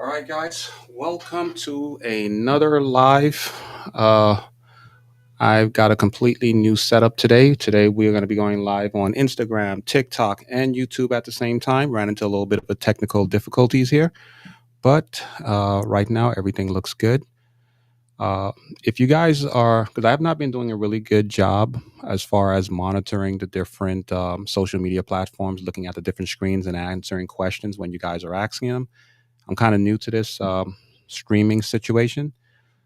All right, guys, welcome to another live. Uh, I've got a completely new setup today. Today, we're going to be going live on Instagram, TikTok, and YouTube at the same time. Ran into a little bit of a technical difficulties here, but right now, everything looks good. Uh, if you guys are, because I have not been doing a really good job as far as monitoring the different social media platforms, looking at the different screens and answering questions when you guys are asking them. I'm kind of new to this streaming situation.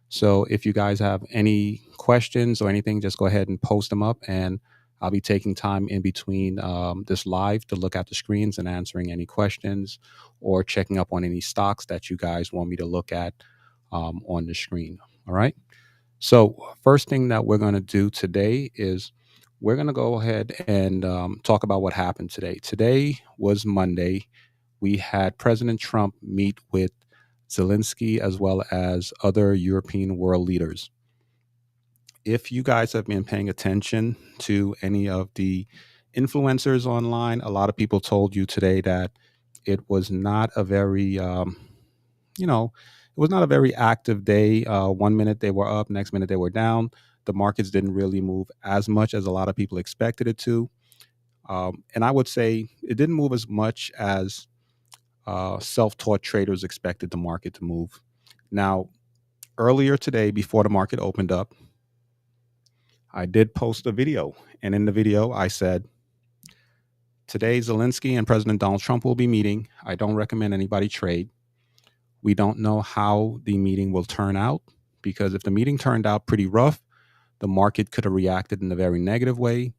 So if you guys have any questions or anything, just go ahead and post them up, and I'll be taking time in between this live to look at the screens and answering any questions or checking up on any stocks that you guys want me to look at on the screen. All right. So first thing that we're going to do today is we're going to go ahead and talk about what happened today. Today was Monday. We had President Trump meet with Zelensky as well as other European world leaders. If you guys have been paying attention to any of the influencers online, a lot of people told you today that it was not a very, it was not a very active day. 1 minute they were up, next minute they were down. The markets didn't really move as much as a lot of people expected it to. And I would say it didn't move as much as self-taught traders expected the market to move. Now, earlier today, before the market opened up, I did post a video, and in the video, I said, "Today, Zelensky and President Donald Trump will be meeting. I don't recommend anybody trade. We don't know how the meeting will turn out, because if the meeting turned out pretty rough, the market could have reacted in a very negative way.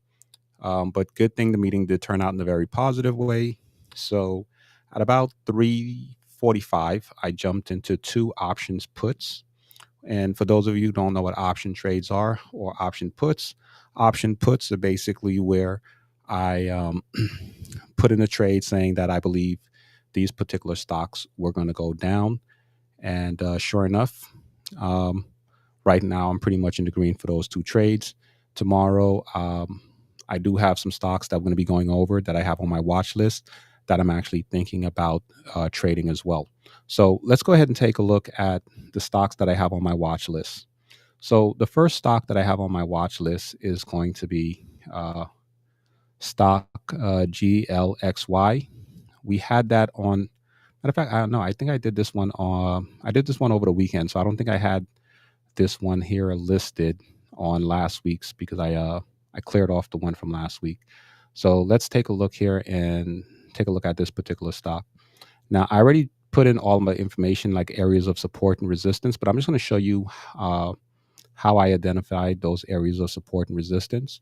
But good thing the meeting did turn out in a very positive way. So at about 3:45, I jumped into two options puts. And for those of you who don't know what option trades are or option puts are basically where I put in a trade saying that I believe these particular stocks were going to go down. And sure enough, um, right now I'm pretty much in the green for those two trades. Tomorrow, I do have some stocks that I'm going to be going over that I have on my watch list that I'm actually thinking about trading as well. So let's go ahead and take a look at the stocks that I have on my watch list. So the first stock that I have on my watch list is going to be stock GLXY. We had that on. Matter of fact, I don't know. I think I did this one. I did this one over the weekend, so I don't think I had this one here listed on last week's because I cleared off the one from last week. So let's take a look here and take a look at this particular stock. Now, I already put in all my information like areas of support and resistance, but I'm just going to show you uh, how I identified those areas of support and resistance.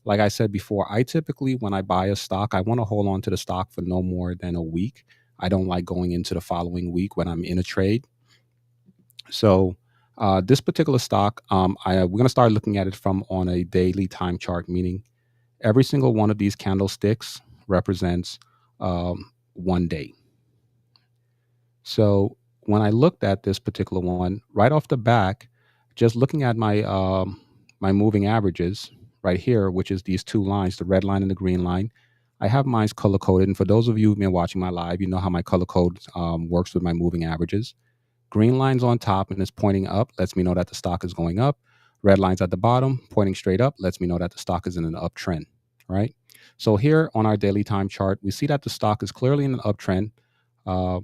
Like I said before, I typically, when I buy a stock, I want to hold on to the stock for no more than a week. I don't like going into the following week when I'm in a trade. So this particular stock, we're going to start looking at it from on a daily time chart, meaning every single one of these candlesticks represents 1 day. So when I looked at this particular one, right off the back, just looking at my moving averages right here, which is these two lines, the red line and the green line, I have mine color coded. And for those of you who've been watching my live, you know how my color code works with my moving averages. Green line's on top and it's pointing up, lets me know that the stock is going up. Red line's at the bottom, pointing straight up, lets me know that the stock is in an uptrend, right? So here on our daily time chart, we see that the stock is clearly in an uptrend. Uh,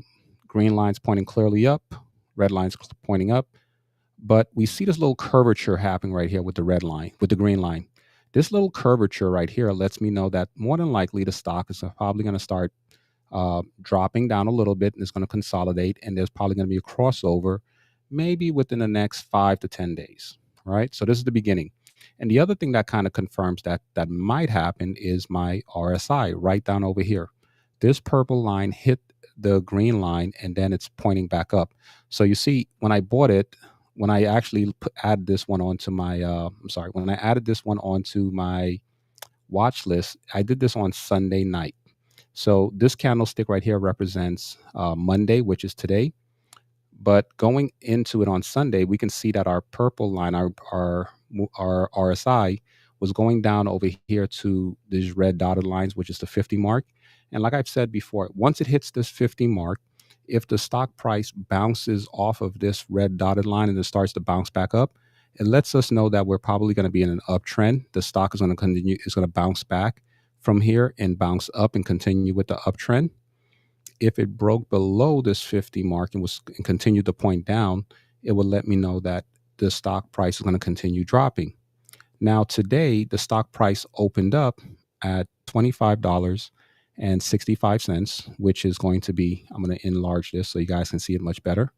Green line's pointing clearly up, red line's pointing up. But we see this little curvature happening right here with the red line, with the green line. This little curvature right here lets me know that more than likely the stock is probably going to start dropping down a little bit and it's going to consolidate, and there's probably going to be a crossover maybe within the next 5 to 10 days, right? So this is the beginning. And the other thing that kind of confirms that might happen is my RSI right down over here. This purple line hit the green line and then it's pointing back up. So you see, when I bought it, when I actually added this one onto my, when I added this one onto my watch list, I did this on Sunday night. So this candlestick right here represents Monday, which is today. But going into it on Sunday, we can see that our purple line, our RSI, was going down over here to these red dotted lines, which is the 50 mark. And like I've said before, once it hits this 50 mark, If the stock price bounces off of this red dotted line and it starts to bounce back up, it lets us know that we're probably going to be in an uptrend. The stock is going to continue, is going to bounce back from here and bounce up and continue with the uptrend. If it broke below this 50 mark and continued to point down, it would let me know that the stock price is going to continue dropping. Now, today, the stock price opened up at $25.65, which is going to be, I'm going to enlarge this so you guys can see it much better.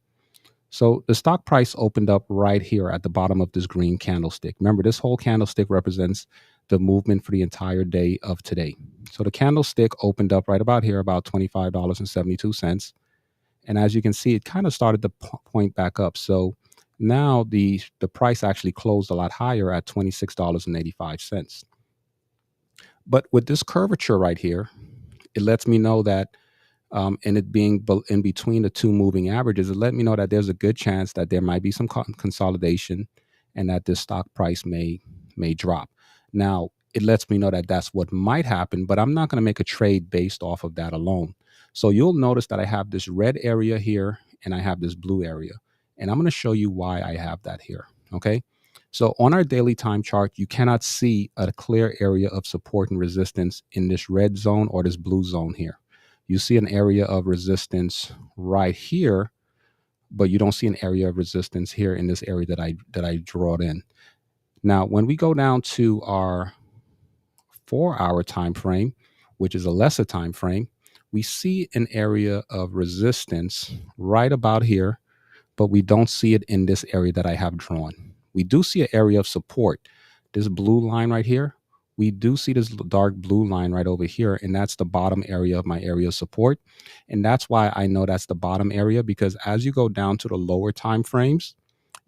So the stock price opened up right here at the bottom of this green candlestick. Remember, this whole candlestick represents the movement for the entire day of today. So the candlestick opened up right about here, about $25.72. And as you can see, it kind of started to point back up. So now the price actually closed a lot higher at $26.85. But with this curvature right here, it lets me know that, and it being in between the two moving averages, it let me know that there's a good chance that there might be some consolidation and that this stock price may drop. Now, it lets me know that that's what might happen, but I'm not going to make a trade based off of that alone. So you'll notice that I have this red area here and I have this blue area. And I'm going to show you why I have that here. Okay. So on our daily time chart, you cannot see a clear area of support and resistance in this red zone or this blue zone here. You see an area of resistance right here, but you don't see an area of resistance here in this area that I draw it in. Now, when we go down to our 4-hour time frame, which is a lesser time frame, we see an area of resistance right about here, but we don't see it in this area that I have drawn. We do see an area of support. This blue line right here, we do see this dark blue line right over here, and that's the bottom area of my area of support. And that's why I know that's the bottom area, because as you go down to the lower time frames,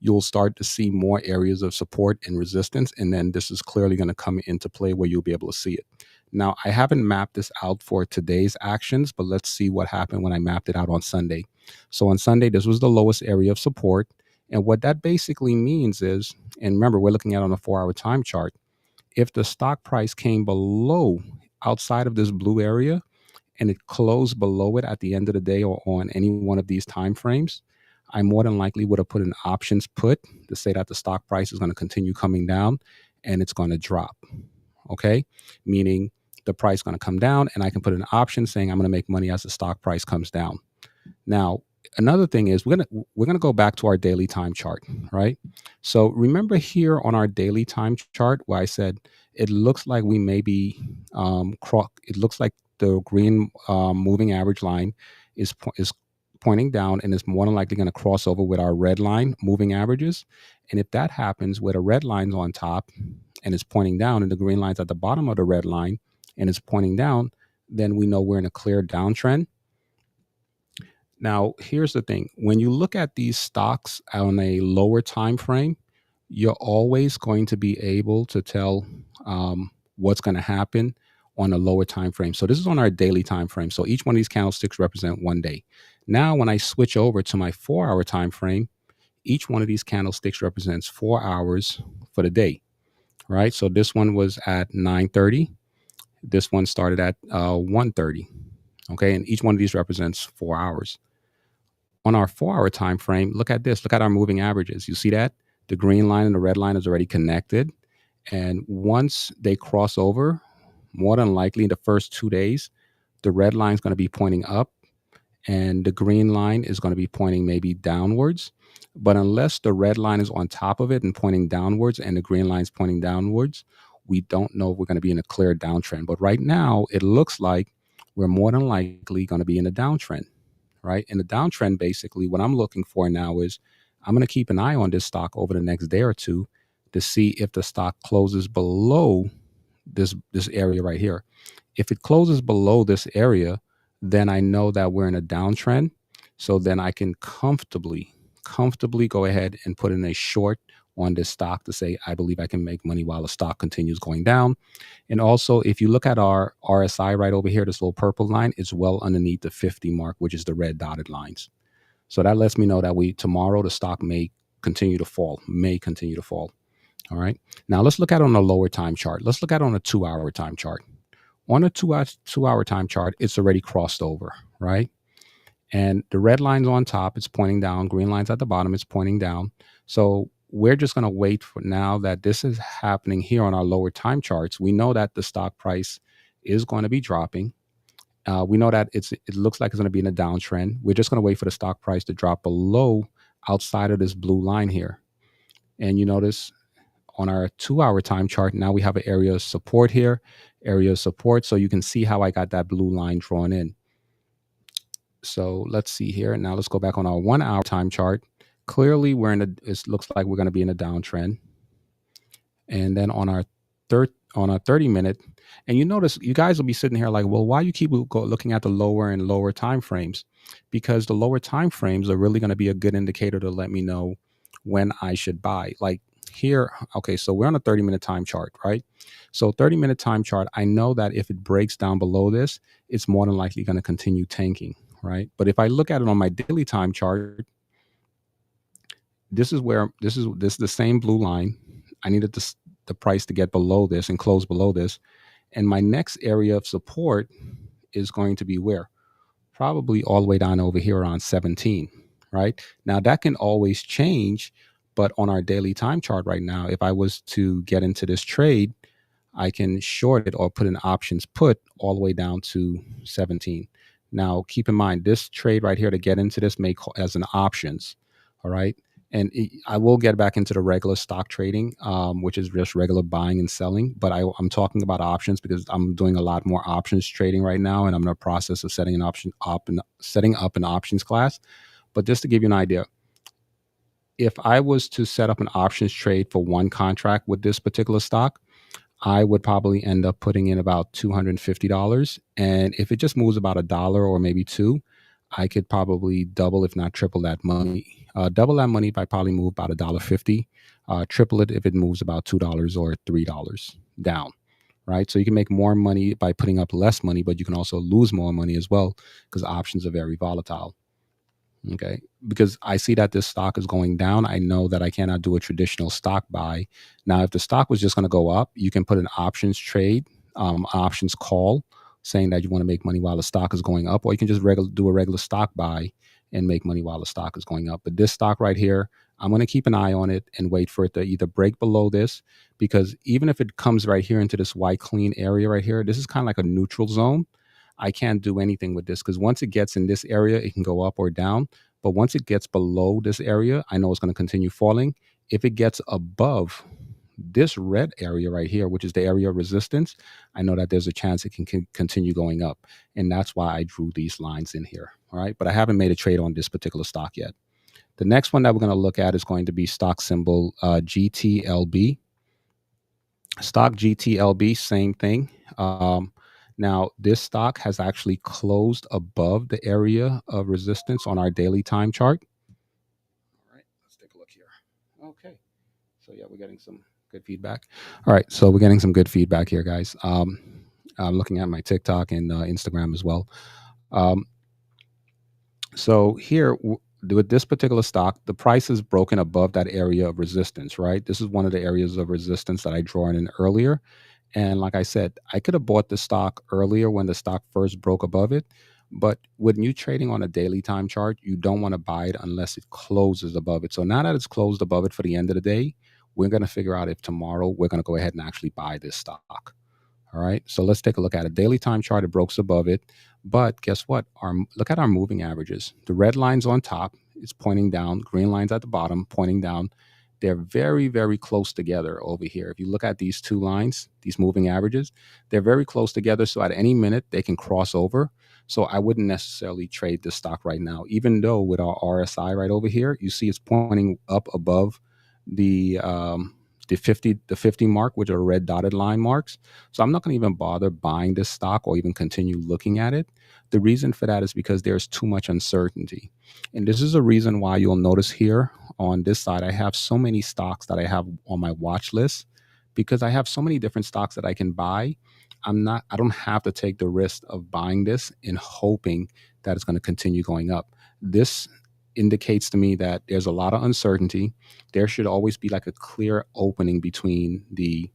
you'll start to see more areas of support and resistance. And then this is clearly going to come into play where you'll be able to see it. Now, I haven't mapped this out for today's actions, but let's see what happened when I mapped it out on Sunday. So on Sunday, this was the lowest area of support. And what that basically means is, and remember, we're looking at on a 4-hour time chart, if the stock price came below, outside of this blue area, and it closed below it at the end of the day or on any one of these time frames, I more than likely would have put an options put to say that the stock price is going to continue coming down and it's going to drop. Okay, meaning the price is going to come down, and I can put an option saying I'm going to make money as the stock price comes down. Now, another thing is we're gonna go back to our daily time chart, right? So remember here on our daily time chart where I said it looks like we may be it looks like the green moving average line is pointing down and is more than likely going to cross over with our red line moving averages. And if that happens, where the red line's on top and it's pointing down and the green line's at the bottom of the red line and it's pointing down, then we know we're in a clear downtrend. Now, here's the thing. When you look at these stocks on a lower time frame, you're always going to be able to tell what's going to happen on a lower time frame. So this is on our daily time frame. So each one of these candlesticks represent one day. Now, when I switch over to my 4-hour time frame, each one of these candlesticks represents 4 hours for the day, right? So this one was at 9:30. This one started at 1:30. Okay, and each one of these represents 4 hours. On our 4-hour time frame, look at this. Look at our moving averages. You see that? The green line and the red line is already connected. And once they cross over, more than likely in the first 2 days, the red line is going to be pointing up and the green line is going to be pointing maybe downwards. But unless the red line is on top of it and pointing downwards and the green line is pointing downwards, we don't know if we're going to be in a clear downtrend. But right now, it looks like we're more than likely going to be in a downtrend, right? In the downtrend, basically, what I'm looking for now is I'm going to keep an eye on this stock over the next day or two to see if the stock closes below this area right here. If it closes below this area, then I know that we're in a downtrend. So then I can comfortably go ahead and put in a short on this stock to say, I believe I can make money while the stock continues going down. And also, if you look at our RSI right over here, this little purple line is well underneath the 50 mark, which is the red dotted lines. So that lets me know that tomorrow the stock may continue to fall. All right. Now let's look at it on a lower time chart. Let's look at it on a 2-hour time chart. On a 2-hour time chart, it's already crossed over, right? And the red line's on top, it's pointing down. Green line's at the bottom, it's pointing down. So we're just going to wait for now that this is happening here on our lower time charts. We know that the stock price is going to be dropping. We know that it looks like it's going to be in a downtrend. We're just going to wait for the stock price to drop below outside of this blue line here. And you notice on our 2-hour time chart, now we have an area of support here, area of support. So you can see how I got that blue line drawn in. So let's see here. Now let's go back on our 1-hour time chart. Clearly, it looks like we're going to be in a downtrend. And then on our 30-minute, and you notice you guys will be sitting here like, well, why you keep looking at the lower and lower time frames? Because the lower time frames are really going to be a good indicator to let me know when I should buy. Like here, okay, so we're on a 30-minute time chart, right? So 30-minute time chart, I know that if it breaks down below this, it's more than likely going to continue tanking, right? But if I look at it on my daily time chart, this is the same blue line. I needed the price to get below this and close below this. And my next area of support is going to be where? Probably all the way down over here on 17, right? Now that can always change, but on our daily time chart right now, if I was to get into this trade, I can short it or put an options put all the way down to 17. Now, keep in mind, this trade right here to get into this may call as an options, all right? And I will get back into the regular stock trading, which is just regular buying and selling. But I'm talking about options because I'm doing a lot more options trading right now, and I'm in the process of setting up an options class. But just to give you an idea, if I was to set up an options trade for one contract with this particular stock, I would probably end up putting in about $250. And if it just moves about $1 or maybe two, I could probably double, if not triple that money. Double that money if I probably move about $1.50. Triple it if it moves about $2 or $3 down, right? So you can make more money by putting up less money, but you can also lose more money as well because options are very volatile. Okay. Because I see that this stock is going down. I know that I cannot do a traditional stock buy. Now, if the stock was just going to go up, you can put an options trade, options call, saying that you want to make money while the stock is going up, or you can just do a regular stock buy and make money while the stock is going up. But this stock right here, I'm going to keep an eye on it and wait for it to either break below this, because even if it comes right here into this white clean area right here, this is kind of like a neutral zone. I can't do anything with this because once it gets in this area, it can go up or down. But once it gets below this area, I know it's going to continue falling. If it gets above this red area right here, which is the area of resistance, I know that there's a chance it can continue going up. And that's why I drew these lines in here. All right. But I haven't made a trade on this particular stock yet. The next one that we're going to look at is going to be stock symbol GTLB. Stock GTLB, same thing. Now, this stock has actually closed above the area of resistance on our daily time chart. All right, let's take a look here. Okay, so yeah, we're getting some good feedback. All right, so we're getting some good feedback here, guys. I'm looking at my TikTok and Instagram as well. So here, with this particular stock, the price is broken above that area of resistance, right? This is one of the areas of resistance that I drawn in earlier. And like I said, I could have bought the stock earlier when the stock first broke above it. But when you trading on a daily time chart, you don't want to buy it unless it closes above it. So now that it's closed above it for the end of the day, we're going to figure out if tomorrow we're going to go ahead and actually buy this stock. All right. So let's take a look at it. Daily time chart, it broke above it. But guess what? Look at our moving averages. The red line's on top. It's pointing down. Green line's at the bottom, pointing down. They're very, very close together over here. If you look at these two lines, these moving averages, they're very close together. So at any minute, they can cross over. So I wouldn't necessarily trade this stock right now, even though with our RSI right over here, you see it's pointing up above the 50 mark, which are red dotted line marks. So I'm not going to even bother buying this stock or even continue looking at it. The reason for that is because there's too much uncertainty. And this is a reason why you'll notice here on this side, I have so many stocks that I have on my watch list because I have so many different stocks that I can buy. I don't have to take the risk of buying this and hoping that it's going to continue going up. This indicates to me that there's a lot of uncertainty. There should always be like a clear opening between the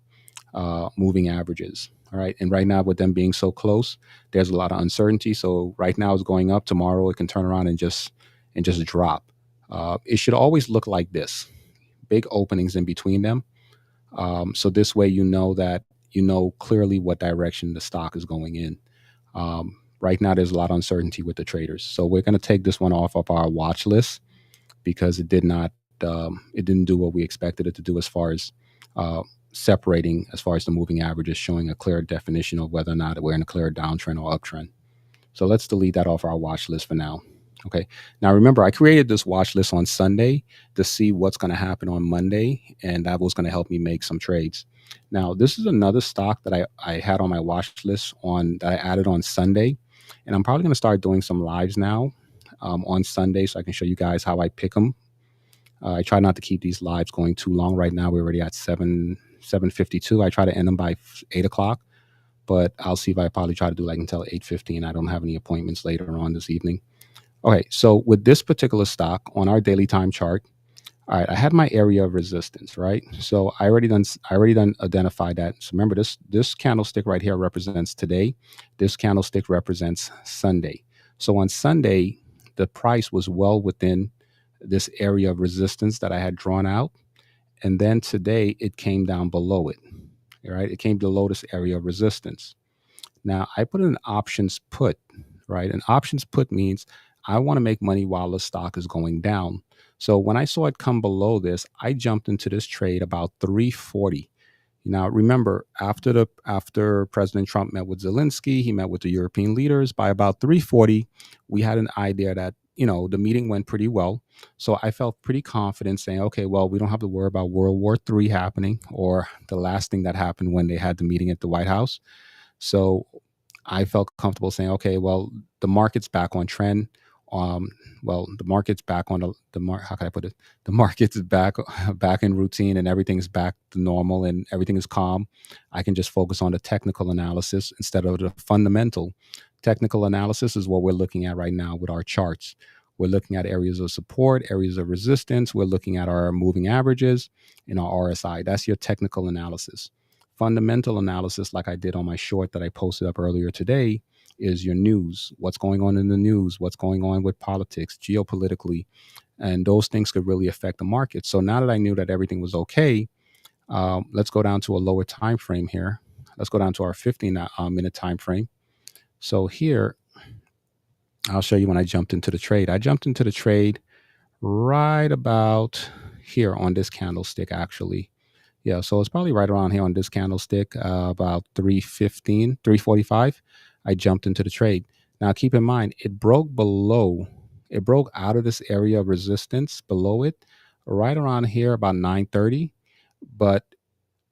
moving averages. All right. And right now, with them being so close, there's a lot of uncertainty. So right now it's going up. Tomorrow it can turn around and just drop. It should always look like this: big openings in between them. So this way, that you know clearly what direction the stock is going in. Right now, there's a lot of uncertainty with the traders. So we're going to take this one off of our watch list because it didn't do what we expected it to do as far as uh, separating, as far as the moving averages, showing a clear definition of whether or not we're in a clear downtrend or uptrend. So let's delete that off our watch list for now. Okay. Now remember, I created this watch list on Sunday to see what's going to happen on Monday, and that was going to help me make some trades. Now, this is another stock that I had on my watch list that I added on Sunday, and I'm probably going to start doing some lives now on Sunday so I can show you guys how I pick them. I try not to keep these lives going too long. Right now, we're already at 7:52. I try to end them by 8 o'clock, but I'll see if I probably try to do like until 8:15. I don't have any appointments later on this evening. Okay, so with this particular stock on our daily time chart, all right, I had my area of resistance, right? So I already done identified that. So remember, this candlestick right here represents today. This candlestick represents Sunday. So on Sunday, the price was well within this area of resistance that I had drawn out, and then today it came down below it. All right, it came below this area of resistance. Now I put in an options put, right? An options put means I want to make money while the stock is going down. So when I saw it come below this, I jumped into this trade about 340. Now remember, after President Trump met with Zelensky, he met with the European leaders. By about 340, we had an idea that the meeting went pretty well. So I felt pretty confident saying, okay, well, we don't have to worry about World War III happening, or the last thing that happened when they had the meeting at the White House. So I felt comfortable saying, okay, well, the market's back on trend. Um, the market's back on how can I put it? The market's back in routine, and everything's back to normal, and everything is calm. I can just focus on the technical analysis instead of the fundamental. Technical analysis is what we're looking at right now with our charts. We're looking at areas of support, areas of resistance. We're looking at our moving averages and our RSI. That's your technical analysis. Fundamental analysis, like I did on my short that I posted up earlier today, is your news. What's going on in the news? What's going on with politics, geopolitically? And those things could really affect the market. So now that I knew that everything was okay, let's go down to a lower time frame here. Let's go down to our 15-minute time frame. So here, I'll show you when I jumped into the trade. I jumped into the trade right about here on this candlestick, actually. Yeah, so it's probably right around here on this candlestick, about 315, 345. I jumped into the trade. Now, keep in mind, it broke out of this area of resistance below it, right around here about 9:30. But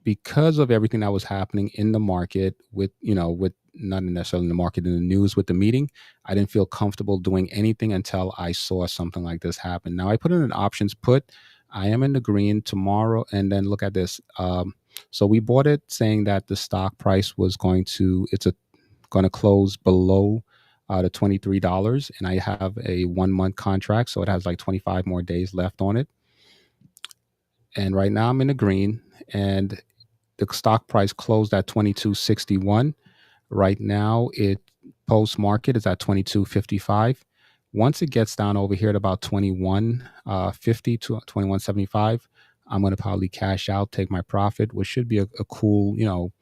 because of everything that was happening in the market with not necessarily in the market, in the news with the meeting, I didn't feel comfortable doing anything until I saw something like this happen. Now I put in an options put. I am in the green tomorrow, and then look at this. So we bought it saying that the stock price was going to close below the $23, and I have a 1 month contract, so it has like 25 more days left on it. And right now I'm in the green, and the stock price closed at 22.61. Right now, it post market is at 22.55. Once it gets down over here at about 21.50 to 21.75, I'm going to probably cash out, take my profit, which should be a cool,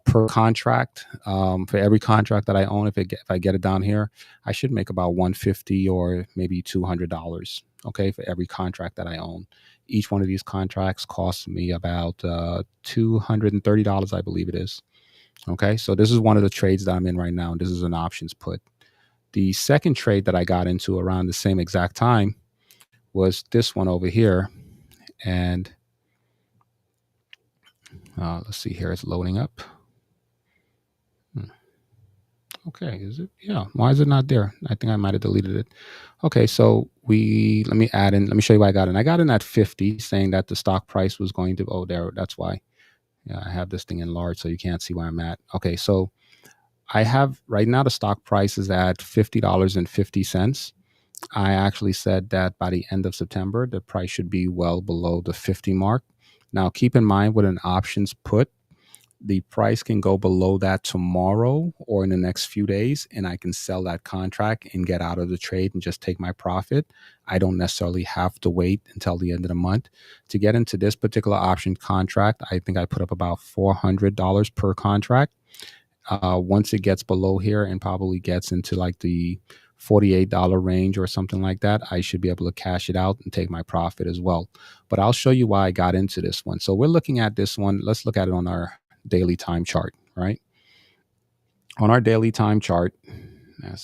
per contract. For every contract that I own, if I get it down here, I should make about $150 or maybe $200. Okay, for every contract that I own. Each one of these contracts costs me about $230, I believe it is. Okay, so this is one of the trades that I'm in right now. This is an options put. The second trade that I got into around the same exact time was this one over here. And let's see here, it's loading up. Okay, is it? Yeah, why is it not there? I think I might have deleted it. Okay, so let me show you what I got in. I got in at 50, saying that the stock price was going to, that's why. Yeah, I have this thing enlarged so you can't see where I'm at. Okay, so I have right now the stock price is at $50.50. I actually said that by the end of September, the price should be well below the 50 mark. Now, keep in mind with an options put, the price can go below that tomorrow or in the next few days, and I can sell that contract and get out of the trade and just take my profit. I don't necessarily have to wait until the end of the month to get into this particular option contract. I think I put up about $400 per contract. Once it gets below here and probably gets into like the $48 range or something like that, I should be able to cash it out and take my profit as well. But I'll show you why I got into this one. So we're looking at this one. Let's look at it on our daily time chart, right? On our daily time chart,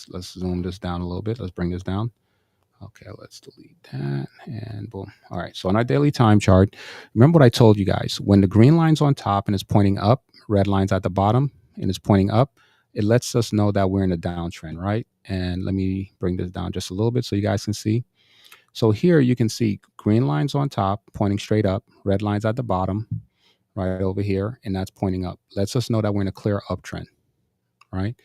let's zoom this down a little bit. Let's bring this down. Okay, let's delete that and boom. All right, so on our daily time chart, remember what I told you guys. When the green line's on top and it's pointing up, red line's at the bottom and it's pointing up, it lets us know that we're in a downtrend, right? And let me bring this down just a little bit so you guys can see. So here you can see green lines on top pointing straight up, red lines at the bottom, right over here, and that's pointing up. Lets us know that we're in a clear uptrend, right?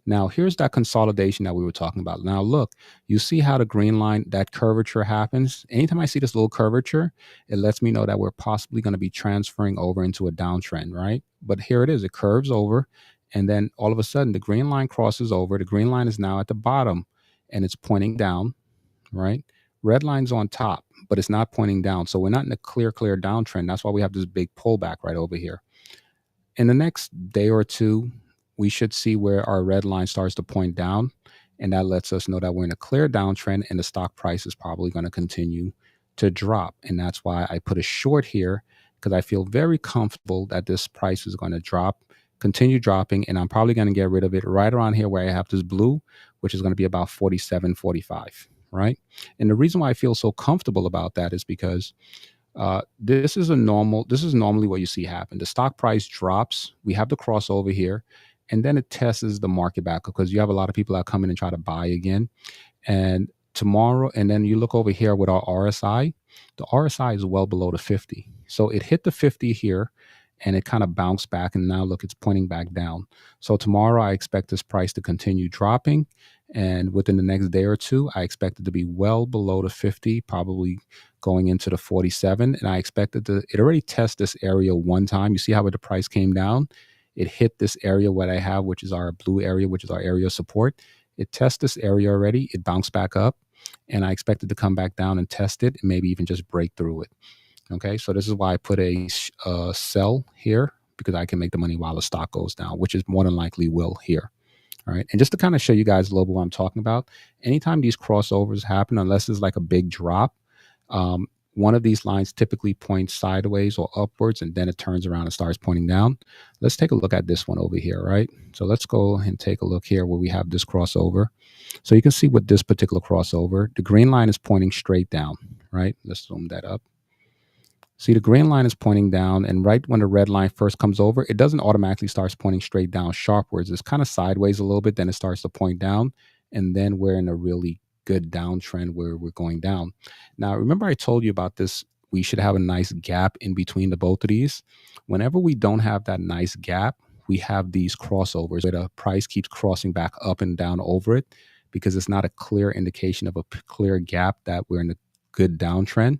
Now, here's that consolidation that we were talking about. Now, look, you see how the green line, that curvature happens. Anytime I see this little curvature, it lets me know that we're possibly going to be transferring over into a downtrend, right? But here it is. It curves over, and then all of a sudden, the green line crosses over. The green line is now at the bottom, and it's pointing down, right? Red line's on top, but it's not pointing down. So we're not in a clear downtrend. That's why we have this big pullback right over here. In the next day or two, we should see where our red line starts to point down, and that lets us know that we're in a clear downtrend and the stock price is probably going to continue to drop. And that's why I put a short here, because I feel very comfortable that this price is going to drop, continue dropping, and I'm probably going to get rid of it right around here where I have this blue, which is going to be about 47, 45, right? And the reason why I feel so comfortable about that is because this is normally what you see happen. The stock price drops, we have the crossover here, and then it tests the market back because you have a lot of people that come in and try to buy again. And tomorrow, and then you look over here with our RSI, the RSI is well below the 50. So it hit the 50 here and it kind of bounced back, and now look, it's pointing back down. So tomorrow I expect this price to continue dropping, and within the next day or two, I expect it to be well below the 50, probably going into the 47. And I expect it already test this area one time. You see how the price came down? It hit this area what I have, which is our blue area, which is our area of support. It tests this area already. It bounced back up, and I expect it to come back down and test it and maybe even just break through it. Okay, so this is why I put a sell here, because I can make the money while the stock goes down, which is more than likely will here. All right, and just to kind of show you guys a little bit what I'm talking about, anytime these crossovers happen, unless it's like a big drop, one of these lines typically points sideways or upwards, and then it turns around and starts pointing down. Let's take a look at this one over here, right? So let's go and take a look here where we have this crossover. So you can see with this particular crossover, the green line is pointing straight down, right? Let's zoom that up. See, the green line is pointing down, and right when the red line first comes over, it doesn't automatically start pointing straight down sharpwards. It's kind of sideways a little bit, then it starts to point down, and then we're in a really good downtrend where we're going down. Now, remember I told you about this, we should have a nice gap in between the both of these. Whenever we don't have that nice gap, we have these crossovers where the price keeps crossing back up and down over it, because it's not a clear indication of a clear gap that we're in a good downtrend.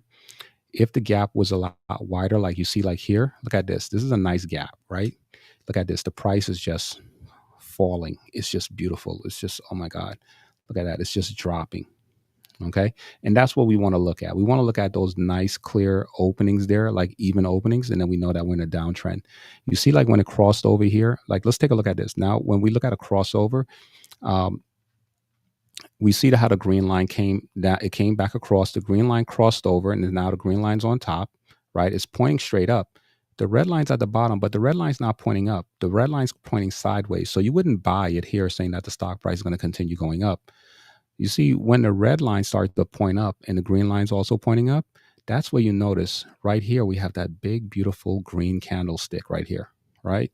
If the gap was a lot wider, like you see, like here, look at this. This is a nice gap, right? Look at this. The price is just falling. It's just beautiful. It's just, oh my God, look at that. It's just dropping. Okay. And that's what we want to look at. We want to look at those nice, clear openings there, like even openings. And then we know that we're in a downtrend. You see, like when it crossed over here, like let's take a look at this. Now, when we look at a crossover, we see how the green line came down. It came back across. The green line crossed over, and now the green line's on top, right? It's pointing straight up. The red line's at the bottom, but the red line's not pointing up. The red line's pointing sideways. So you wouldn't buy it here saying that the stock price is going to continue going up. You see, when the red line starts to point up and the green line's also pointing up, that's where you notice right here we have that big, beautiful green candlestick right here, right?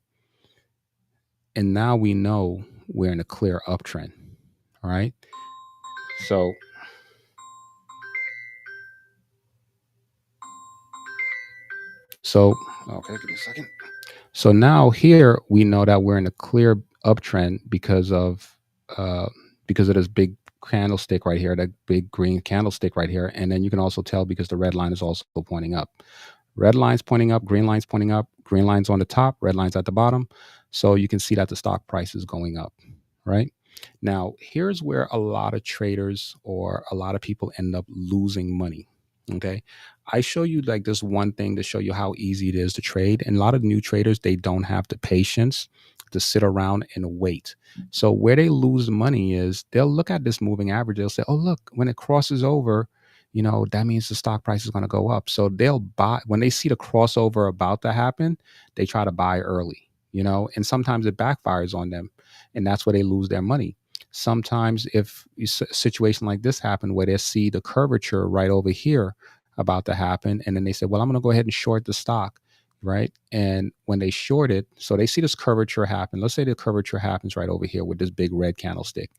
And now we know we're in a clear uptrend, all right? So okay, give me a second. So now here we know that we're in a clear uptrend because of this big candlestick right here, that big green candlestick right here. And then you can also tell because the red line is also pointing up, Red lines pointing up, green lines pointing up, green lines on the top, red lines at the bottom. So you can see that the stock price is going up, right? Now, here's where a lot of traders or a lot of people end up losing money. Okay. I show you like this one thing to show you how easy it is to trade. And a lot of new traders, they don't have the patience to sit around and wait. So where they lose money is they'll look at this moving average. They'll say, oh, look, when it crosses over, that means the stock price is going to go up. So they'll buy when they see the crossover about to happen, they try to buy early, and sometimes it backfires on them. And that's where they lose their money. Sometimes if a situation like this happen where they see the curvature right over here about to happen, and then they say, well, I'm going to go ahead and short the stock, right? And when they short it, so they see this curvature happen. Let's say the curvature happens right over here with this big red candlestick.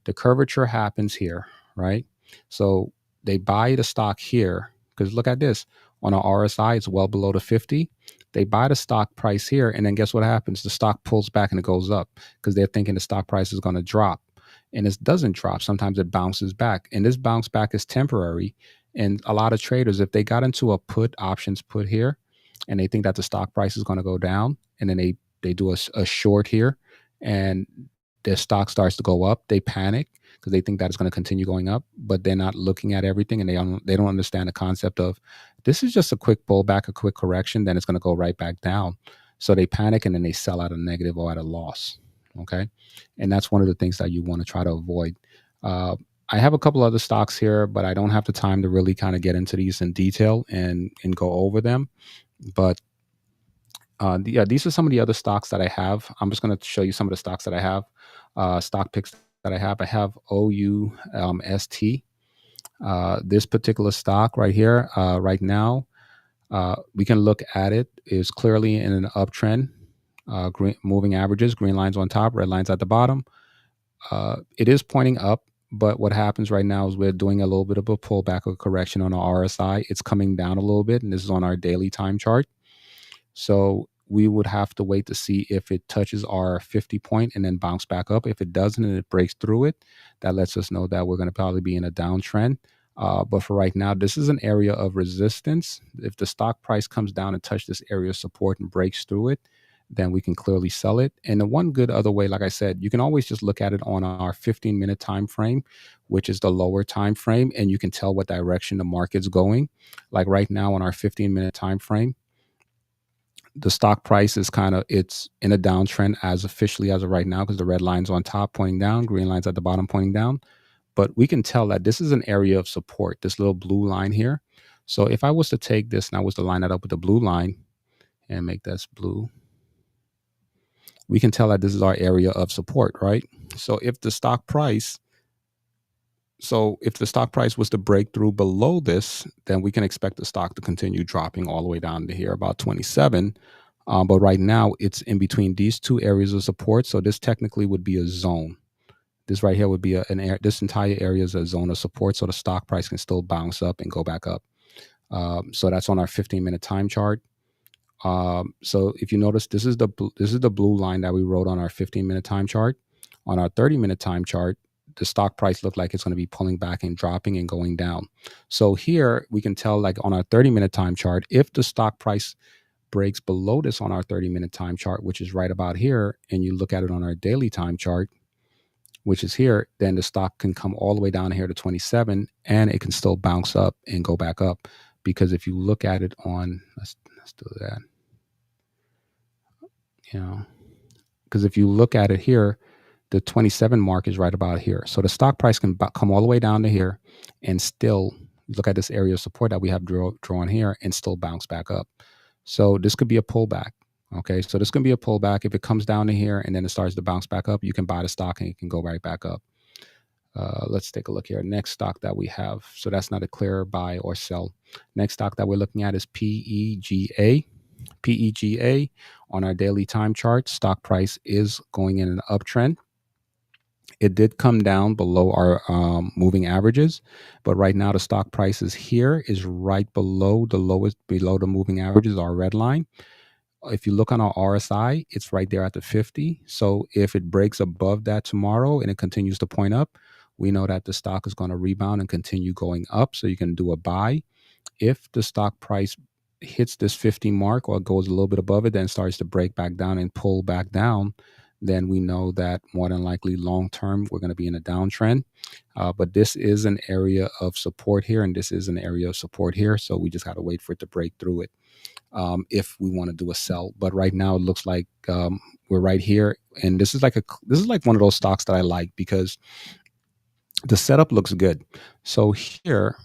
The curvature happens here, right? So they buy the stock here because look at this. On our RSI, it's well below the 50. They buy the stock price here, and then guess what happens? The stock pulls back and it goes up because they're thinking the stock price is going to drop. And it doesn't drop. Sometimes it bounces back. And this bounce back is temporary. And a lot of traders, if they got into a options put here, and they think that the stock price is going to go down, and then they do a short here, and their stock starts to go up, they panic because they think that it's going to continue going up, but they're not looking at everything, and they don't understand the concept of this is just a quick pullback, a quick correction, then it's going to go right back down. So they panic and then they sell at a negative or at a loss. Okay, and that's one of the things that you want to try to avoid. I have a couple other stocks here, but I don't have the time to really kind of get into these in detail and go over them. But yeah, these are some of the other stocks that I have. I'm just going to show you some of the stocks that I have, stock picks that I have. I have OUST. This particular stock right here, right now, we can look at it is clearly in an uptrend. Green, moving averages, green lines on top, red lines at the bottom. It is pointing up, but what happens right now is we're doing a little bit of a pullback or correction on our RSI. It's coming down a little bit, and this is on our daily time chart. So we would have to wait to see if it touches our 50 point and then bounce back up. If it doesn't and it breaks through it, that lets us know that we're going to probably be in a downtrend. But for right now, this is an area of resistance. If the stock price comes down and touch this area of support and breaks through it, then we can clearly sell it. And the one good other way, like I said, you can always just look at it on our 15-minute time frame, which is the lower time frame, and you can tell what direction the market's going. Like right now on our 15-minute time frame, the stock price is it's in a downtrend as officially as of right now because the red line's on top pointing down, green line's at the bottom pointing down. But we can tell that this is an area of support, this little blue line here. So if I was to take this and I was to line that up with the blue line and make this blue, we can tell that this is our area of support, right? So if the stock price was to break through below this, then we can expect the stock to continue dropping all the way down to here, about 27. But right now, it's in between these two areas of support. So this technically would be a zone. This right here would be this entire area is a zone of support. So the stock price can still bounce up and go back up. So that's on our 15-minute time chart. So if you notice, this is the blue line that we wrote on our 15-minute time chart. On our 30-minute time chart, the stock price looked like it's going to be pulling back and dropping and going down. So here we can tell, like on our 30-minute time chart, if the stock price breaks below this on our 30-minute time chart, which is right about here, and you look at it on our daily time chart, which is here, then the stock can come all the way down here to 27, and it can still bounce up and go back up. Because if you look at it on, let's do that. Because if you look at it here, the 27 mark is right about here. So the stock price can come all the way down to here and still look at this area of support that we have drawn here and still bounce back up. So this could be a pullback. Okay, so this can be a pullback. If it comes down to here and then it starts to bounce back up, you can buy the stock and it can go right back up. Let's take a look here. Next stock that we have. So that's not a clear buy or sell. Next stock that we're looking at is PEGA. PEGA on our daily time chart, stock price is going in an uptrend. It did come down below our moving averages, but right now the stock price is right below the lowest, below the moving averages, our red line. If you look on our RSI, it's right there at the 50. So if it breaks above that tomorrow and it continues to point up, we know that the stock is going to rebound and continue going up. So you can do a buy. If the stock price hits this 50 mark or goes a little bit above it, then starts to break back down and pull back down, then we know that more than likely long term we're going to be in a downtrend. But this is an area of support here, and this is an area of support here. So we just got to wait for it to break through it if we want to do a sell. But right now it looks like we're right here, and this is like one of those stocks that I like because the setup looks good. So here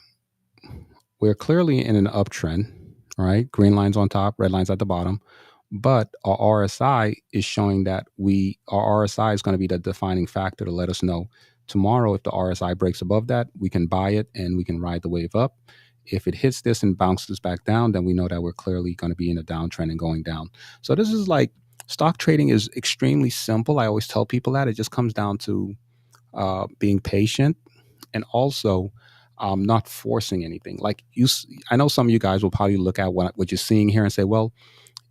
we're clearly in an uptrend, right? Green lines on top, red lines at the bottom. But our RSI is showing that our RSI is going to be the defining factor to let us know tomorrow if the RSI breaks above that, we can buy it and we can ride the wave up. If it hits this and bounces back down, then we know that we're clearly going to be in a downtrend and going down. So this is like stock trading is extremely simple. I always tell people that it just comes down to being patient and also not forcing anything. Like I know some of you guys will probably look at what you're seeing here and say, well,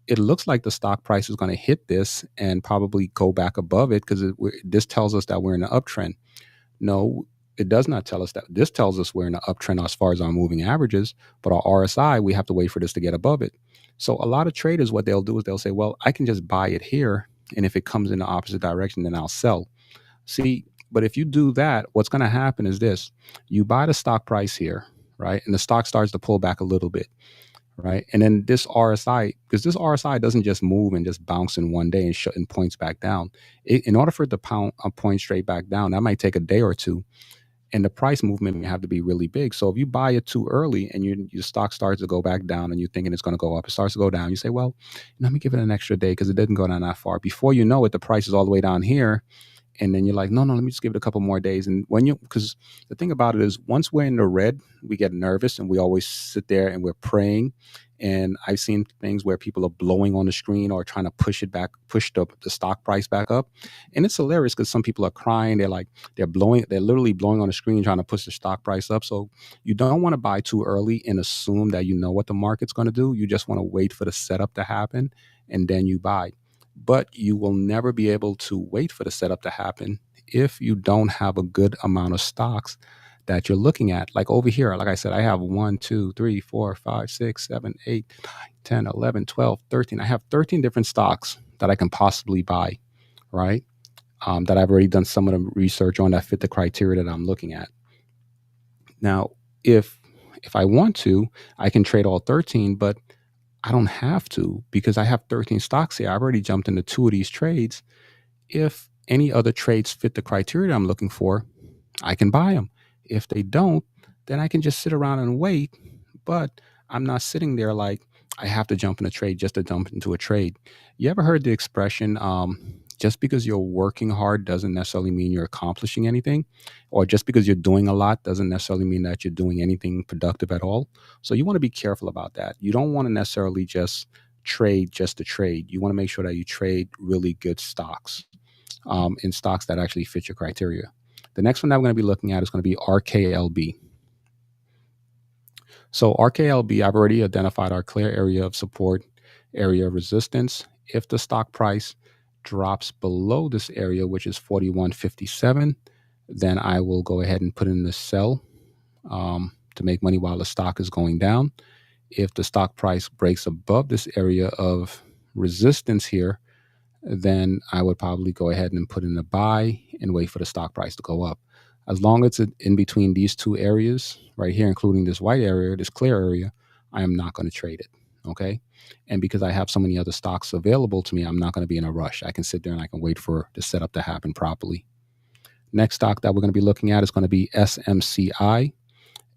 it looks like the stock price is going to hit this and probably go back above it because this tells us that we're in an uptrend. No, it does not tell us that. This tells us we're in an uptrend as far as our moving averages, but our RSI, we have to wait for this to get above it. So a lot of traders, what they'll do is they'll say, well, I can just buy it here, and if it comes in the opposite direction, then I'll sell. See, but if you do that, what's going to happen is this. You buy the stock price here, right? And the stock starts to pull back a little bit, right? And then this RSI, because this RSI doesn't just move and just bounce in one day and points back down. In order for it to point straight back down, that might take a day or two. And the price movement may have to be really big. So if you buy it too early and your stock starts to go back down and you're thinking it's going to go up, it starts to go down. You say, well, let me give it an extra day because it didn't go down that far. Before you know it, the price is all the way down here. And then you're like, no, let me just give it a couple more days. And because the thing about it is once we're in the red, we get nervous and we always sit there and we're praying. And I've seen things where people are blowing on the screen or trying to push the stock price back up. And it's hilarious because some people are crying. They're literally blowing on the screen trying to push the stock price up. So you don't want to buy too early and assume that you know what the market's going to do. You just want to wait for the setup to happen and then you buy. But you will never be able to wait for the setup to happen if you don't have a good amount of stocks that you're looking at. Like over here, like I said, I have 1, 2, 3, 4, 5, 6, 7, 8, 9, 10, 11, 12, 13. I have 13 different stocks that I can possibly buy, right? That I've already done some of the research on that fit the criteria that I'm looking at. Now, if I want to, I can trade all 13, but I don't have to because I have 13 stocks here. I've already jumped into 2 of these trades. If any other trades fit the criteria I'm looking for, I can buy them. If they don't, then I can just sit around and wait. But I'm not sitting there like I have to jump in a trade just to jump into a trade. You ever heard the expression, just because you're working hard doesn't necessarily mean you're accomplishing anything, or just because you're doing a lot doesn't necessarily mean that you're doing anything productive at all. So you want to be careful about that. You don't want to necessarily just trade just to trade. You want to make sure that you trade really good stocks, in stocks that actually fit your criteria. The next one that we're going to be looking at is going to be RKLB. So RKLB, I've already identified our clear area of support, area of resistance. If the stock price drops below this area, which is 41.57, then I will go ahead and put in the sell to make money while the stock is going down. If the stock price breaks above this area of resistance here, then I would probably go ahead and put in a buy and wait for the stock price to go up. As long as it's in between these two areas right here, including this white area, this clear area, I am not going to trade it. Okay. And because I have so many other stocks available to me, I'm not going to be in a rush. I can sit there and I can wait for the setup to happen properly. Next stock that we're going to be looking at is going to be SMCI.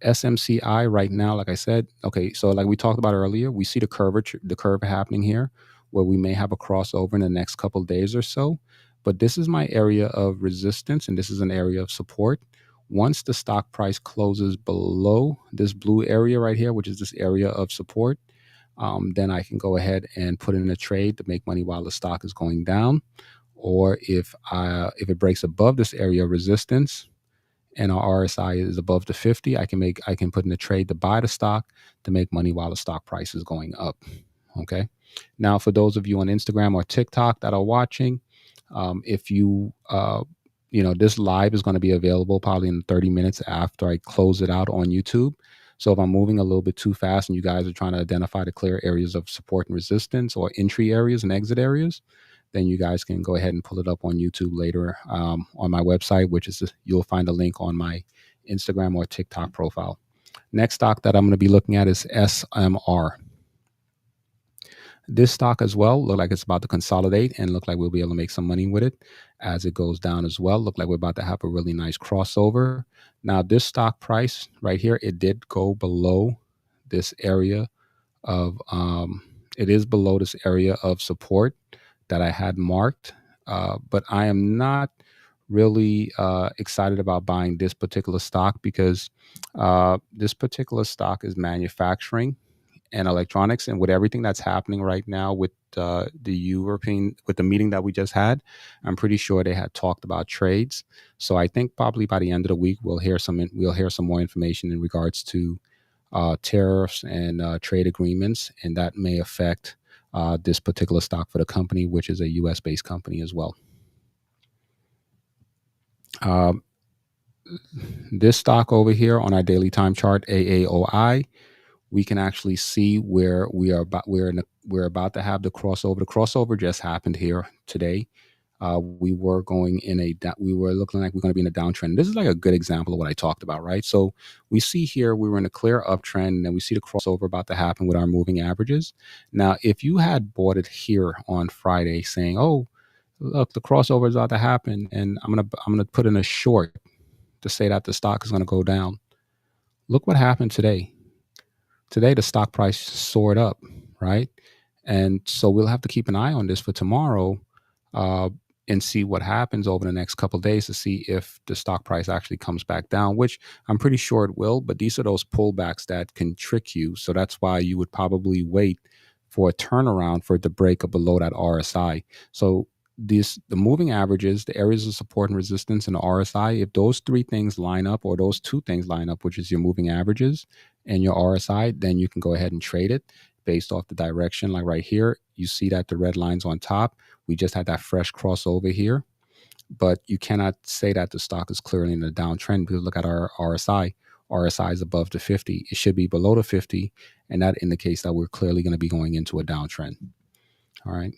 SMCI right now, like I said, okay, so like we talked about earlier, we see the curve happening here where we may have a crossover in the next couple of days or so. But this is my area of resistance and this is an area of support. Once the stock price closes below this blue area right here, which is this area of support, then I can go ahead and put in a trade to make money while the stock is going down. Or if it breaks above this area of resistance and our RSI is above the 50, I can put in a trade to buy the stock to make money while the stock price is going up. Okay. Now, for those of you on Instagram or TikTok that are watching, if you this live is going to be available probably in 30 minutes after I close it out on YouTube. So if I'm moving a little bit too fast and you guys are trying to identify the clear areas of support and resistance or entry areas and exit areas, then you guys can go ahead and pull it up on YouTube later on my website, which is you'll find a link on my Instagram or TikTok profile. Next stock that I'm going to be looking at is SMR. This stock as well look like it's about to consolidate and look like we'll be able to make some money with it as it goes down as well. Look like we're about to have a really nice crossover. Now this stock price right here, it did go below this area of it is below this area of support that I had marked, but I am not really excited about buying this particular stock because this particular stock is manufacturing and electronics, and with everything that's happening right now with the European, with the meeting that we just had, I'm pretty sure they had talked about trades. So I think probably by the end of the week we'll hear some more information in regards to tariffs and trade agreements, and that may affect this particular stock for the company, which is a U.S. based company as well. This stock over here on our daily time chart, AAOI, we can actually see where we're about to have the crossover. The crossover just happened here today. We were looking like we're going to be in a downtrend. This is like a good example of what I talked about, right? So we see here we were in a clear uptrend, and then we see the crossover about to happen with our moving averages. Now, if you had bought it here on Friday, saying, "Oh, look, the crossover is about to happen," and I'm gonna put in a short to say that the stock is going to go down. Look what happened today. Today, the stock price soared up, right? And so we'll have to keep an eye on this for tomorrow and see what happens over the next couple of days to see if the stock price actually comes back down, which I'm pretty sure it will. But these are those pullbacks that can trick you. So that's why you would probably wait for a turnaround for it to break up below that RSI. So the moving averages, the areas of support and resistance, and the RSI, if those three things line up, or those two things line up, which is your moving averages and your RSI, then you can go ahead and trade it based off the direction. Like right here, you see that the red line's on top. We just had that fresh crossover here, but you cannot say that the stock is clearly in a downtrend because look at our RSI. RSI is above the 50. It should be below the 50, and that indicates that we're clearly going to be going into a downtrend. All right.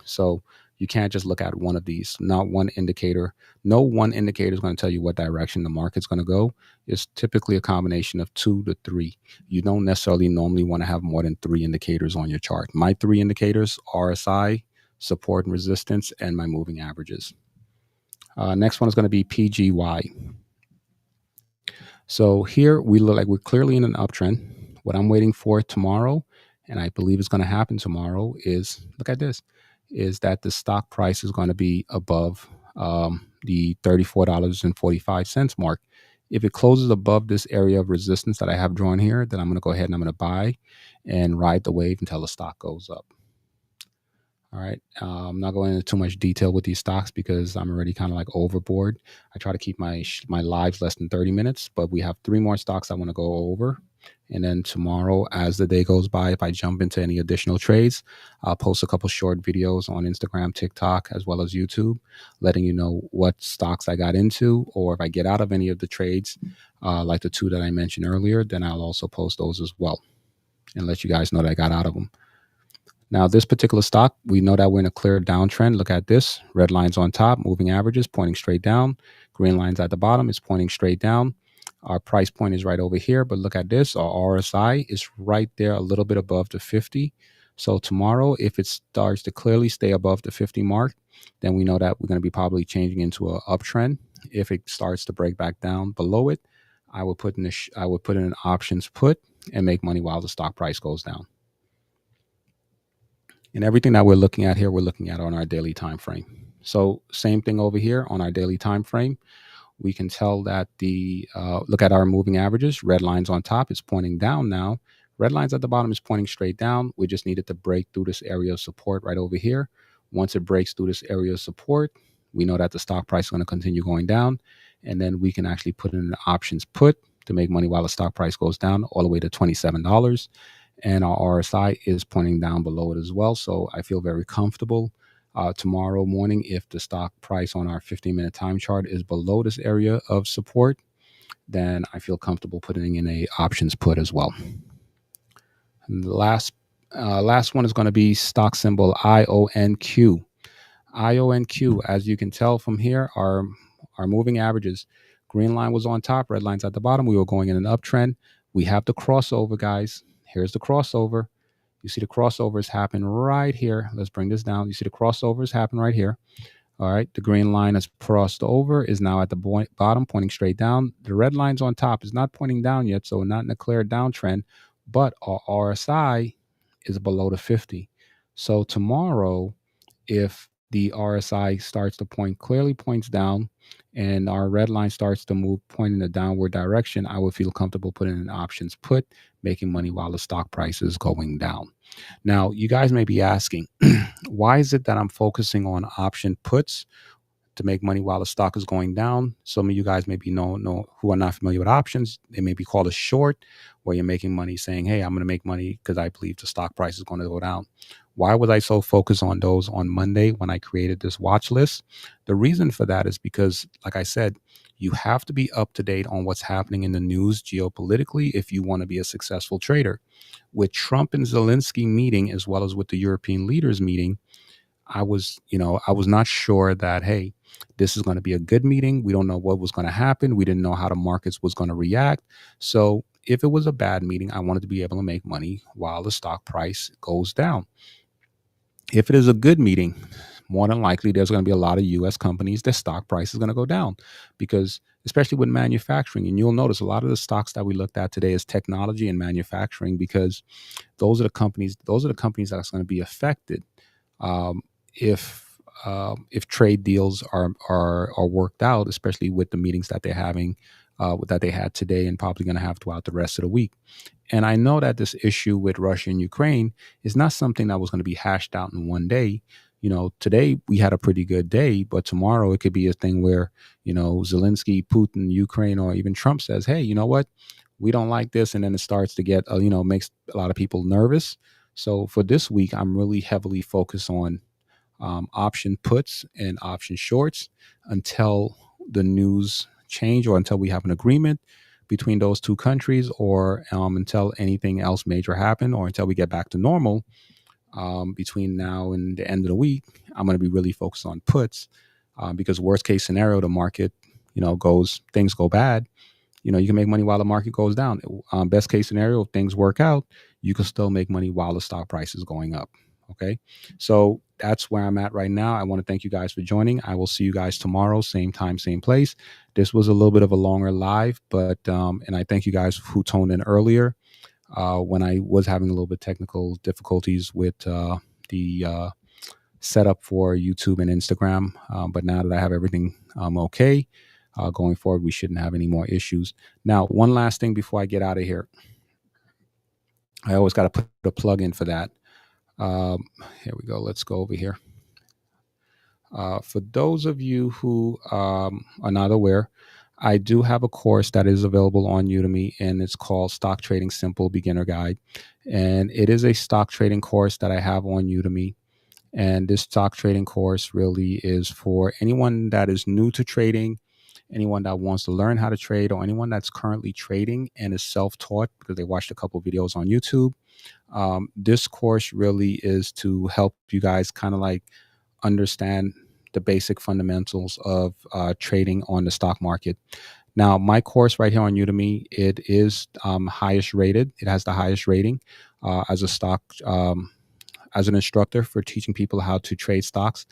So you can't just look at one of these. Not one indicator. No one indicator is going to tell you what direction the market's going to go. It's typically a combination of 2 to 3. You don't necessarily normally want to have more than 3 indicators on your chart. My 3 indicators: RSI, support and resistance, and my moving averages. Next one is going to be PGY. So here we look like we're clearly in an uptrend. What I'm waiting for tomorrow, and I believe it's going to happen tomorrow, is, look at this, is that the stock price is going to be above the $34.45 mark. If it closes above this area of resistance that I have drawn here, then I'm going to go ahead and I'm going to buy and ride the wave until the stock goes up. All right. I'm not going into too much detail with these stocks because I'm already kind of like overboard. I try to keep my lives less than 30 minutes, but we have 3 more stocks I want to go over. And then tomorrow, as the day goes by, if I jump into any additional trades, I'll post a couple short videos on Instagram, TikTok, as well as YouTube, letting you know what stocks I got into, or if I get out of any of the trades, like the 2 that I mentioned earlier, then I'll also post those as well and let you guys know that I got out of them. Now, this particular stock, we know that we're in a clear downtrend. Look at this. Red lines on top, moving averages pointing straight down. Green lines at the bottom is pointing straight down. Our price point is right over here, but look at this. Our RSI is right there, a little bit above the 50. So tomorrow, if it starts to clearly stay above the 50 mark, then we know that we're going to be probably changing into an uptrend. If it starts to break back down below it, I would put in an options put and make money while the stock price goes down. And everything that we're looking at here, we're looking at on our daily time frame. So same thing over here on our daily time frame. We can tell that look at our moving averages. Red lines on top is pointing down now. Red lines at the bottom is pointing straight down. We just needed to break through this area of support right over here. Once it breaks through this area of support, we know that the stock price is going to continue going down. And then we can actually put in an options put to make money while the stock price goes down all the way to $27. And our RSI is pointing down below it as well. So I feel very comfortable tomorrow morning. If the stock price on our 15-minute time chart is below this area of support, then I feel comfortable putting in a options put as well. And the last one is going to be stock symbol IONQ. IONQ, as you can tell from here, are moving averages. Green line was on top, red line's at the bottom. We were going in an uptrend. We have the crossover, guys. Here's the crossover. You see the crossovers happen right here. Let's bring this down. You see the crossovers happen right here. All right, the green line has crossed over, is now at the bottom, pointing straight down. The red line's on top, is not pointing down yet, so not in a clear downtrend, but our RSI is below the 50. So tomorrow, if the RSI starts to point, clearly points down, and our red line starts to move, point in a downward direction, I would feel comfortable putting in options put, making money while the stock price is going down. Now, you guys may be asking, why is it that I'm focusing on option puts to make money while the stock is going down? Some of you guys maybe know who are not familiar with options. They may be called a short, where you're making money saying, hey, I'm going to make money because I believe the stock price is going to go down. Why was I so focused on those on Monday when I created this watch list? The reason for that is because, like I said, you have to be up to date on what's happening in the news geopolitically if you want to be a successful trader. With Trump and Zelensky meeting, as well as with the European leaders meeting, I was not sure that, hey, this is going to be a good meeting. We don't know what was going to happen. We didn't know how the markets was going to react. So if it was a bad meeting, I wanted to be able to make money while the stock price goes down. If it is a good meeting, more than likely there's going to be a lot of US companies, their stock price is going to go down, because especially with manufacturing, and you'll notice a lot of the stocks that we looked at today is technology and manufacturing, because those are the companies that's going to be affected um, if trade deals are worked out, especially with the meetings that they're having, that they had today and probably going to have throughout the rest of the week. And I know that this issue with Russia and Ukraine is not something that was going to be hashed out in one day. Today we had a pretty good day, but tomorrow it could be a thing where, Zelensky, Putin, Ukraine, or even Trump says, hey, you know what? We don't like this. And then it starts to get, makes a lot of people nervous. So for this week, I'm really heavily focused on option puts and option shorts until the news change, or until we have an agreement between those two countries, or until anything else major happen, or until we get back to normal. Between now and the end of the week, I'm going to be really focused on puts, because worst case scenario, the market, things go bad. You can make money while the market goes down. Best case scenario, if things work out, you can still make money while the stock price is going up. Okay. So that's where I'm at right now. I want to thank you guys for joining. I will see you guys tomorrow, same time, same place. This was a little bit of a longer live, but, and I thank you guys who tuned in earlier when I was having a little bit technical difficulties with the setup for YouTube and Instagram. But now that I have everything okay, going forward, we shouldn't have any more issues. Now, one last thing before I get out of here. I always got to put a plug in for that. Here we go. Let's go over here. For those of you who are not aware, I do have a course that is available on Udemy, and it's called Stock Trading Simple Beginner Guide. And it is a stock trading course that I have on Udemy. And this stock trading course really is for anyone that is new to trading, anyone that wants to learn how to trade, or anyone that's currently trading and is self-taught because they watched a couple of videos on YouTube. This course really is to help you guys kind of like understand the basic fundamentals of trading on the stock market. Now, my course right here on Udemy, it is highest rated. It has the highest rating as an instructor for teaching people how to trade stocks.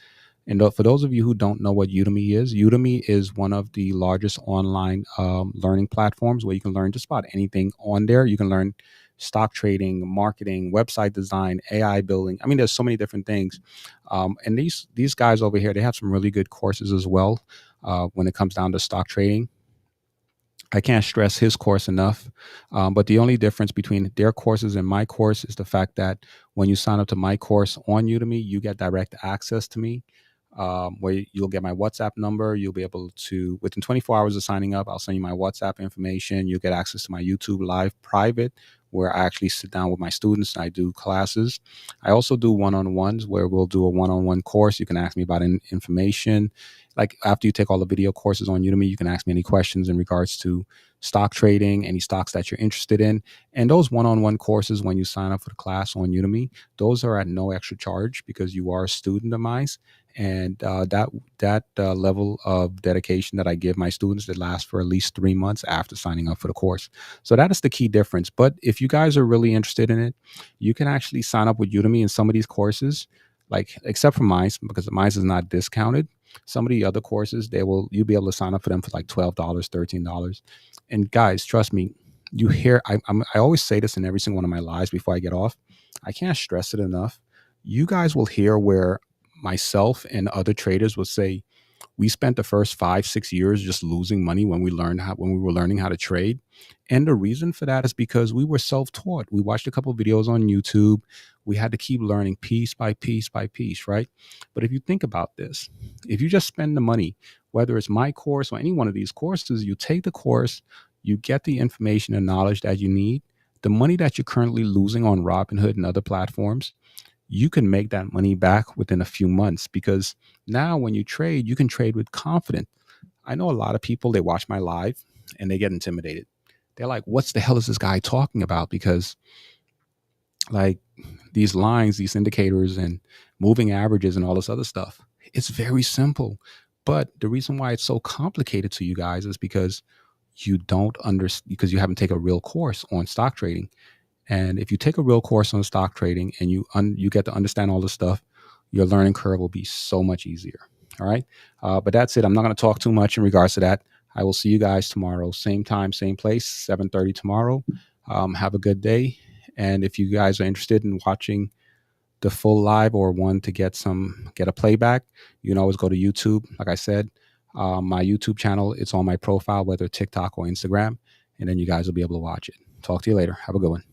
And for those of you who don't know what Udemy is one of the largest online learning platforms where you can learn just about anything on there. You can learn stock trading, marketing, website design, AI building. I mean, there's so many different things. And these guys over here, they have some really good courses as well when it comes down to stock trading. I can't stress his course enough. But the only difference between their courses and my course is the fact that when you sign up to my course on Udemy, you get direct access to me, where you'll get my WhatsApp number. You'll be able to, within 24 hours of signing up, I'll send you my WhatsApp information. You'll get access to my YouTube live private, where I actually sit down with my students and I do classes. I also do one-on-ones where we'll do a one-on-one course. You can ask me about information. Like after you take all the video courses on Udemy, you can ask me any questions in regards to stock trading, any stocks that you're interested in. And those one-on-one courses, when you sign up for the class on Udemy, those are at no extra charge because you are a student of mine. And that level of dedication that I give my students that lasts for at least 3 months after signing up for the course. So that is the key difference. But if you guys are really interested in it, you can actually sign up with Udemy in some of these courses, like except for mine, because mine is not discounted. Some of the other courses, you'll be able to sign up for them for like $12, $13. And guys, trust me, you hear I always say this in every single one of my lives before I get off. I can't stress it enough. You guys will hear where myself and other traders will say, we spent the first 5-6 years just losing money when we were learning how to trade. And the reason for that is because we were self-taught. We watched a couple of videos on YouTube. We had to keep learning piece by piece by piece, right? But if you think about this, if you just spend the money, whether it's my course or any one of these courses, you take the course, you get the information and knowledge that you need. The money that you're currently losing on Robinhood and other platforms, you can make that money back within a few months, because now when you trade, you can trade with confidence. I know a lot of people, they watch my live and they get intimidated. They're like, what's the hell is this guy talking about? Because like these lines, these indicators and moving averages and all this other stuff, it's very simple. But the reason why it's so complicated to you guys is because you don't understand, because you haven't taken a real course on stock trading. And if you take a real course on stock trading and you get to understand all this stuff, your learning curve will be so much easier. All right. But that's it. I'm not going to talk too much in regards to that. I will see you guys tomorrow. Same time, same place, 7:30 tomorrow. Have a good day. And if you guys are interested in watching the full live or one to get a playback, you can always go to YouTube. Like I said, my YouTube channel, it's on my profile, whether TikTok or Instagram. And then you guys will be able to watch it. Talk to you later. Have a good one.